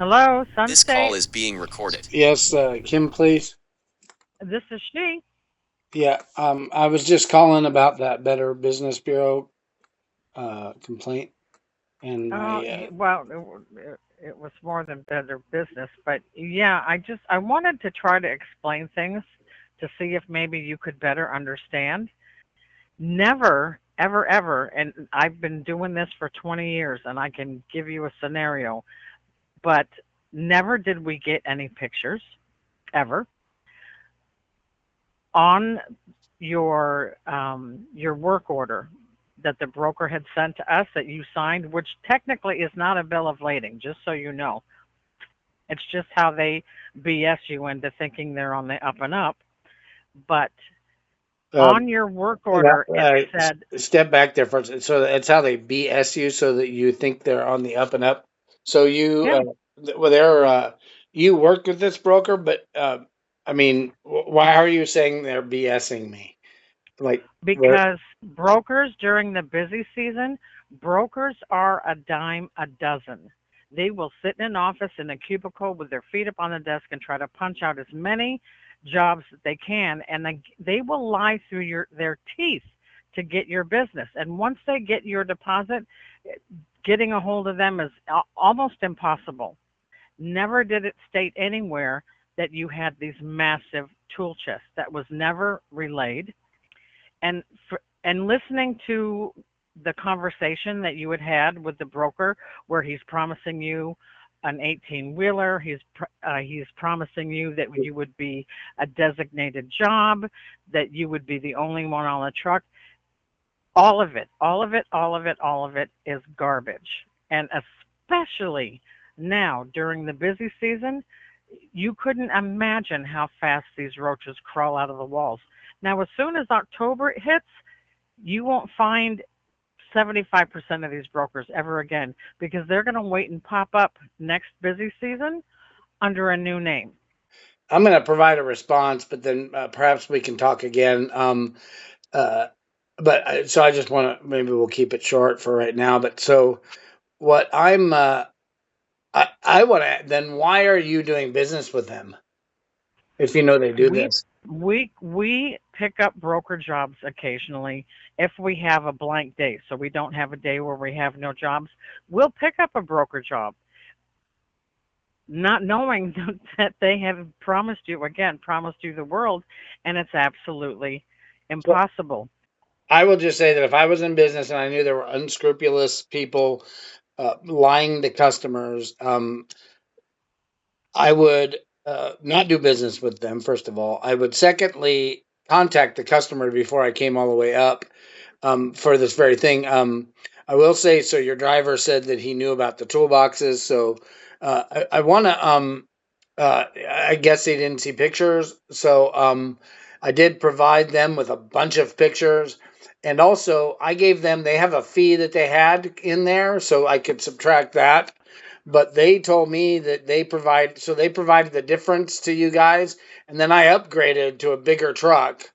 Hello, This call Sunstate. is being recorded. Yes, Kim, please. This is she. Yeah, I was just calling about that Better Business Bureau complaint, and Well, it was more than better business, but yeah, I wanted to try to explain things to see if maybe you could better understand. Never, ever, ever, and I've been doing this for 20 years, and I can give you a scenario, but never did we get any pictures ever on your work order that the broker had sent to us that you signed, which technically is not a bill of lading, just so you know. It's just how they BS you into thinking they're on the up and up. But uh, on your work order, it said, step back there first. So that's how they BS you, so that you think they're on the up and up. So yeah, well, you worked with this broker, but I mean, why are you saying they're BSing me? Like, where? because brokers during the busy season, brokers are a dime a dozen. They will sit in an office in a cubicle with their feet up on the desk and try to punch out as many jobs that they can, and they will lie through their teeth to get your business. And once they get your deposit, getting a hold of them is almost impossible. Never did it state anywhere that you had these massive tool chests. That was never relayed. And and listening to the conversation that you had with the broker, where he's promising you an 18 wheeler, he's promising you that you would be a designated job, that you would be the only one on the truck. All of it, all of it, all of it, all of it is garbage. And especially now during the busy season, you couldn't imagine how fast these roaches crawl out of the walls. Now, as soon as October hits, you won't find 75% of these brokers ever again because they're going to wait and pop up next busy season under a new name. I'm going to provide a response, but then perhaps we can talk again. Uh, so I just want to, maybe we'll keep it short for right now. But so what I want to, then why are you doing business with them if you know they do We this? we pick up broker jobs occasionally if we have a blank day. So we don't have a day where we have no jobs. We'll pick up a broker job, not knowing that they have promised you the world, and it's absolutely So impossible. I will just say that if I was in business and I knew there were unscrupulous people lying to customers, I would not do business with them, first of all. I would, secondly, contact the customer before I came all the way up for this very thing. I will say, so your driver said that he knew about the toolboxes. So I want to, I guess they didn't see pictures. So I did provide them with a bunch of pictures. And also, I gave them, they have a fee that they had in there, so I could subtract that, but they told me that they provided the difference to you guys, and then I upgraded to a bigger truck,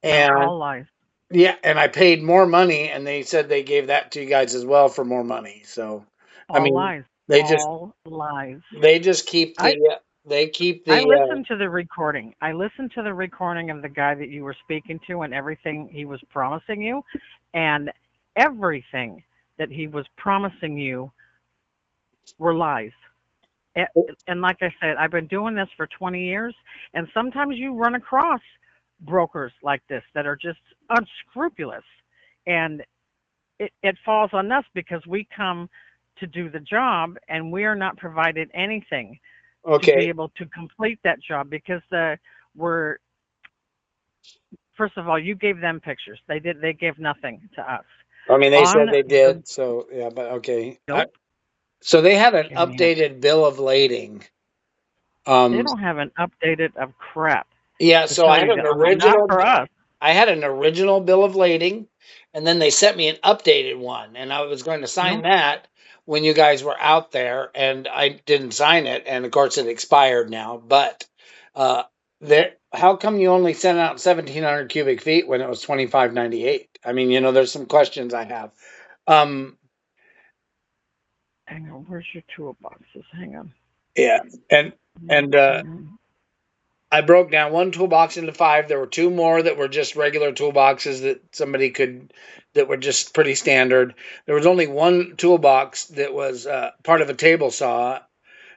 No, and all lies, yeah, and I paid more money, and they said they gave that to you guys as well for more money. So I all mean, lies, they just all lies. they just keep I they keep I the listened to the recording. I listened to the recording of the guy that you were speaking to and everything he was promising you, and everything that he was promising you were lies. A- And like I said, I've been doing this for 20 years, and sometimes you run across brokers like this that are just unscrupulous. And it falls on us because we come to do the job and we are not provided anything to be okay. able to complete that job because we're first of all, you gave them pictures. They gave nothing to us. I mean, they said On they the did. So yeah, but okay. nope, So they had an give me a updated bill of lading. they Um, don't have an updated of crap yeah. to So tell you the not for us. I had an original bill of lading, and then they sent me an updated one, and I was going to sign No, that when you guys were out there, and I didn't sign it, and of course it expired now. But uh, there, how come you only sent out 1,700 cubic feet when it was 2,598? I mean, there's some questions I have. Um, hang on, where's your toolboxes? Hang on. Yeah, and I broke down one toolbox into five. There were two more that were just regular toolboxes that were just pretty standard. There was only one toolbox that was part of a table saw,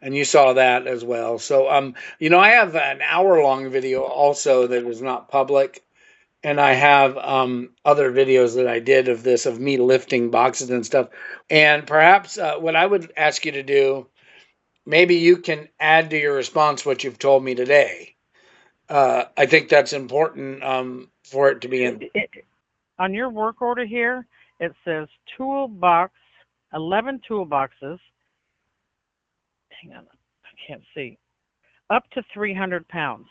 and you saw that as well. So, I have an hour-long video also that is not public, and I have other videos that I did of me lifting boxes and stuff. And perhaps what I would ask you to do, maybe you can add to your response what you've told me today. I think that's important for it to be in. On your work order here, it says toolbox, 11 toolboxes. Hang on, I can't see. Up to 300 pounds.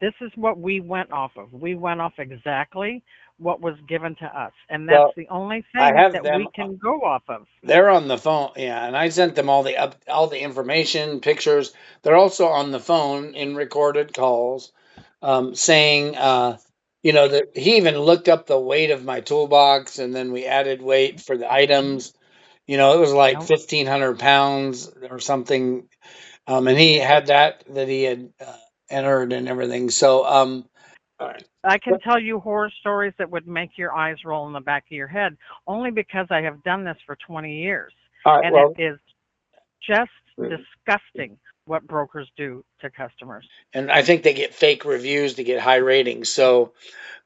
This is what we went off of. We went off exactly what was given to us, and that's Well, the only I thing have that we them. can go off of. They're on the phone, yeah, and I sent them all the information, pictures. They're also on the phone in recorded calls, saying, that he even looked up the weight of my toolbox, and then we added weight for the items. It was like Yeah, 1,500 pounds or something, and he had that he had entered and everything. So, all right. I can tell you horror stories that would make your eyes roll in the back of your head, only because I have done this for 20 years, All right. and it Well, is just disgusting what brokers do to customers. and I think they get fake reviews to get high ratings. So,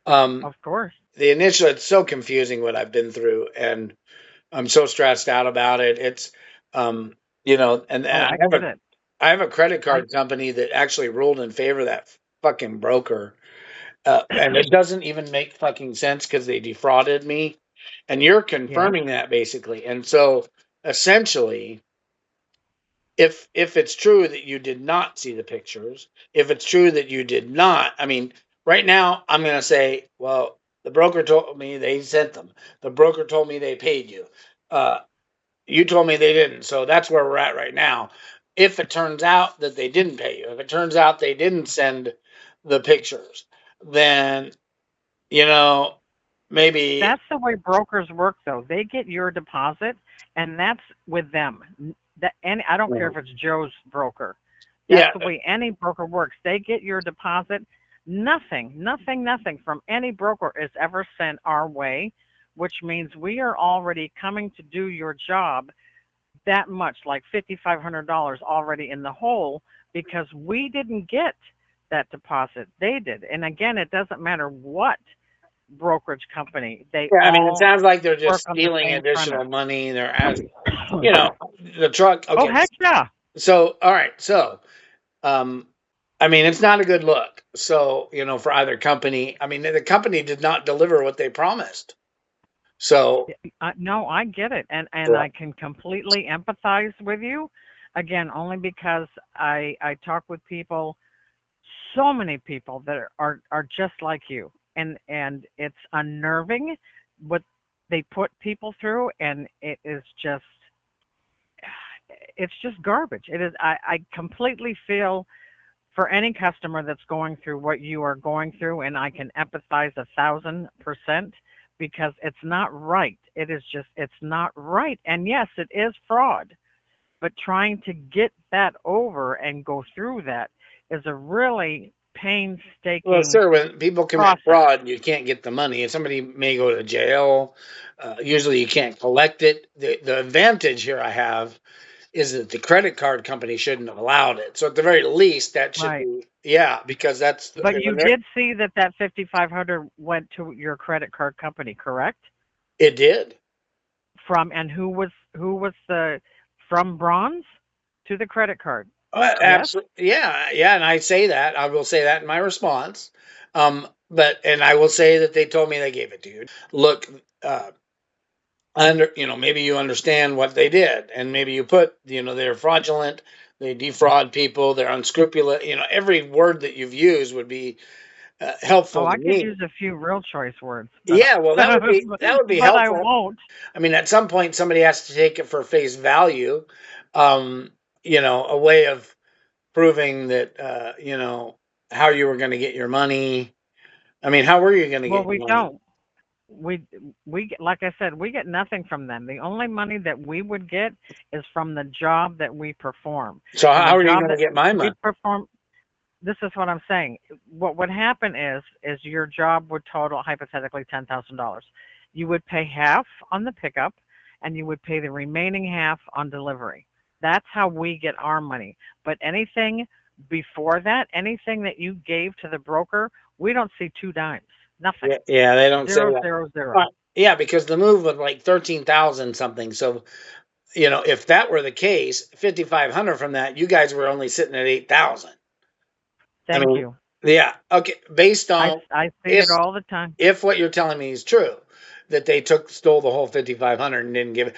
um, Of course. the initial, it's so confusing what I've been through, and I'm so stressed out about it. It's, and Oh, I get it. I have a credit I card company that actually ruled in favor of that fucking broker. And it doesn't even make fucking sense because they defrauded me. And you're yes, confirming that basically. And so essentially, if it's true that you did not see the pictures, if it's true that you did not, I mean, right now I'm going to say, well, the broker told me they sent them. The broker told me they paid you. Uh, you told me they didn't. So that's where we're at right now. If it turns out that they didn't pay you, if it turns out they didn't send the pictures, then, you know, maybe, that's the way brokers work, though. They get your deposit, and that's with them. That any, I don't care if it's Joe's broker. That's yeah. the way any broker works. They get your deposit. Nothing from any broker is ever sent our way, which means we are already coming to do your job that much, like $5,500 already in the hole, because we didn't get that deposit. They did. And again, it doesn't matter what brokerage company, they Yeah, I mean, it all sounds like they're work just on the stealing same premise. additional money. They're asking, you know, the truck. Oh, Okay. heck yeah. So, all right. So, um, I mean, it's not a good look. So, for either company, I mean, the company did not deliver what they promised. So, No, I get it. And yeah. I can completely empathize with you. Again, only because I talk with people, so many people that are just like you. And it's unnerving what they put people through, and it's just garbage. It is. I completely feel for any customer that's going through what you are going through, and I can empathize 1,000% because it's not right. It is just, it's not right. And yes, it is fraud, but trying to get that over and go through that is a really Well, painstaking sir, when people commit process. fraud, you can't get the money. And somebody may go to jail. Usually, you can't collect it. The advantage here I have is that the credit card company shouldn't have allowed it. So at the very least, that should Right. be, yeah, because But when you they're, did see that that 5,500 went to your credit card company, correct? it did. From, and who was the, from bronze to the credit card? Yes? Absolutely, yeah, yeah, and I say that. I will say that in my response. And I will say that they told me they gave it to you. Look, maybe you understand what they did, and maybe you put, they're fraudulent, they defraud people, they're unscrupulous. Every word that you've used would be Oh, helpful to I could me. use a few real choice words, but Yeah, well, that would be but I helpful. won't. I mean, at some point, somebody has to take it for face value. Um, a way of proving that how you were going to get your money. I mean, how were you going to Well, get your we money? don't. we like I said, we get nothing from them. The only money that we would get is from the job that we perform. So And the how are you job going to that get my we money? perform, this is what I'm saying. What would happen is your job would total hypothetically $10,000. You would pay half on the pickup and you would pay the remaining half on delivery. That's how we get our money. But anything before that, anything that you gave to the broker, we don't see two dimes. Nothing. Yeah, yeah, they don't say Zero, that. zero, zero. But, yeah, because the move was like 13,000 something. So, if that were the case, 5,500 from that, you guys were only sitting at 8,000. I Thank mean, you. yeah, okay. Based I, on I see if it all the time. if what you're telling me is true, that they stole the whole 5,500 and didn't give it.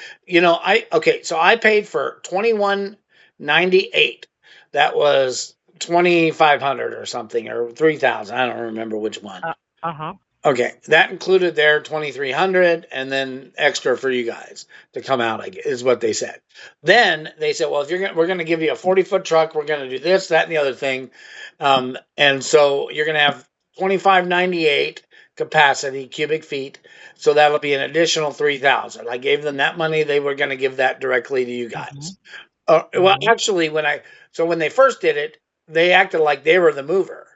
So I paid for 21.98. That was 2,500 or something, or 3,000. I don't remember which one. Uh, uh-huh. Okay, that included their 2,300 and then extra for you guys to come out, I guess, is what they said. Then they said, well, if we're going to give you a 40-foot truck, we're going to do this, that, and the other thing. And so you're going to have 2,598 capacity cubic feet. So that'll be an additional 3,000. I gave them that money. They were going to give that directly to you Hmm. guys. Well, Hmm. actually, when they first did it, they acted like they were the mover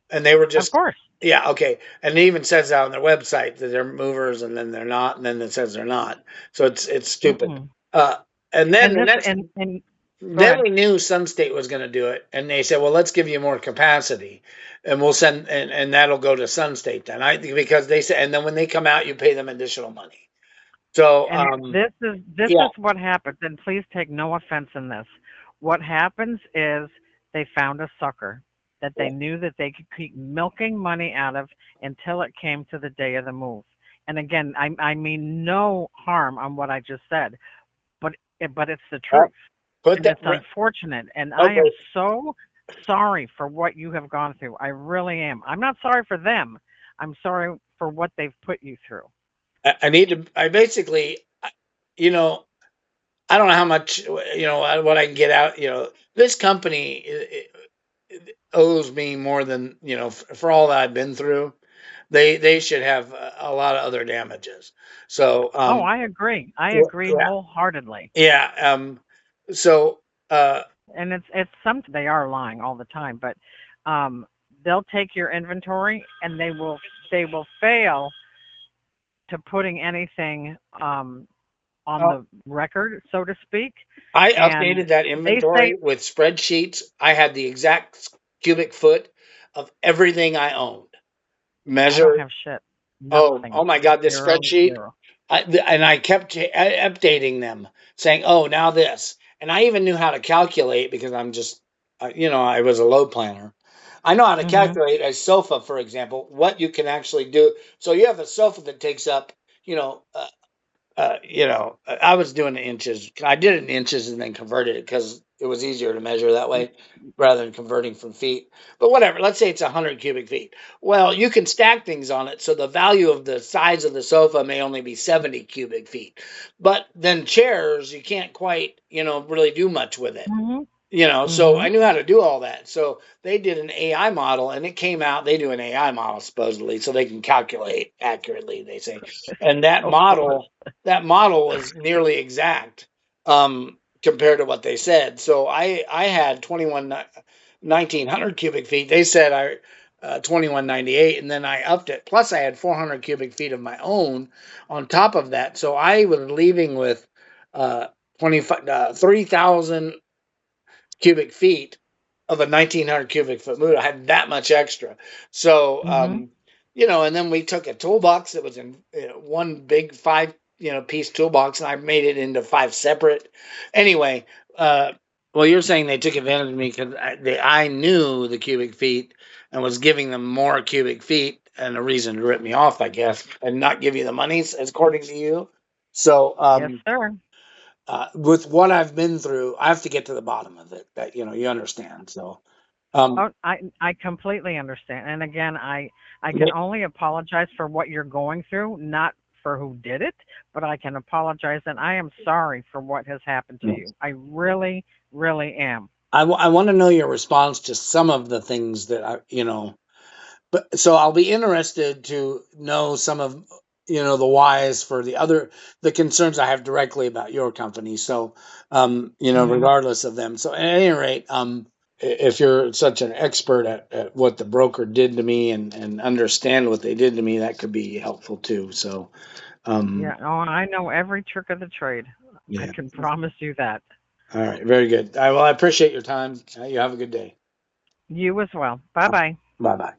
and they were Of just, course. yeah, okay. And it even says that on their website that they're movers and then they're not, and then it says they're not. So it's stupid. Mm-mm. Uh, and then And the this next, and go then ahead. we knew Sun State was going to do it, and they said, well, let's give you more capacity, and we'll send, and that'll go to Sun State then. I think because they said, and then when they come out, you pay them additional money. So, And this yeah, is what happens. And please take no offense in this. What happens is they found a sucker that they knew that they could keep milking money out of until it came to the day of the move. And again, I mean no harm on what I just said, but it's the uh, truth. put And that. it's unfortunate. And I am Okay, so sorry for what you have gone through. I really am. I'm not sorry for them. I'm sorry for what they've put you through. I need to. I basically, you know, I don't know how much, what I can get out. This company owes me more than, for all that I've been through. They should have a lot of other damages. So, Oh, I agree. I agree yeah, wholeheartedly. yeah. So, uh, And it's something they are lying all the time, but um they'll take your inventory and they will fail to putting anything on uh, the record, so to speak. I And updated that they say, inventory with spreadsheets. I had the exact cubic foot of everything I owned. I don't Measure. have shit. Oh Nothing. my God, this Zero, spreadsheet. zero. And I kept updating them, saying, "Oh, now this," and I even knew how to calculate because I'm just, I was a load planner. I know how to Mhm. calculate a sofa, for example, what you can actually do. So you have a sofa that takes up, you know, I was doing it in inches. I did it in inches and then converted it because it was easier to measure that way rather than converting from feet. But whatever, let's say it's 100 cubic feet. Well, you can stack things on it, so the value of the size of the sofa may only be 70 cubic feet. But then chairs, you can't quite, really do much with it. Mhm. So I Mhm. knew how to do all that. So they did an AI model and it came out, they do an AI model supposedly so they can calculate accurately, they say. And that Of course. model, that model was nearly exact compared to what they said. So I had 1,900 cubic feet. They said 2198 and then I upped it. Plus I had 400 cubic feet of my own on top of that. So I was leaving with 3,000 cubic feet of a 1,900 cubic foot mood. I had that much extra. So, Mhm. and then we took a toolbox that was in one big five, piece toolbox, and I made it into five separate. Anyway, uh, well, you're saying they took advantage of me because I knew the cubic feet and was giving them more cubic feet and a reason to rip me off, I guess, and not give you the monies, according to you. So, Yes, sir. with what I've been through, I have to get to the bottom of it. That you understand. So, Oh, I completely understand. And again, I can yeah, only apologize for what you're going through, not for who did it, but I can apologize and I am sorry for what has happened to you. I really, really am. I want to know your response to some of the things that but so I'll be interested to know some of. the whys for the concerns I have directly about your company. So, regardless of them. So at any rate, if you're such an expert at what the broker did to me and understand what they did to me, that could be helpful too. So, Yeah, oh, I know every trick of the trade. I yeah. can promise you that. All right. Very good. Well, I appreciate your time. You have a good day. You as well. Bye bye. Bye bye.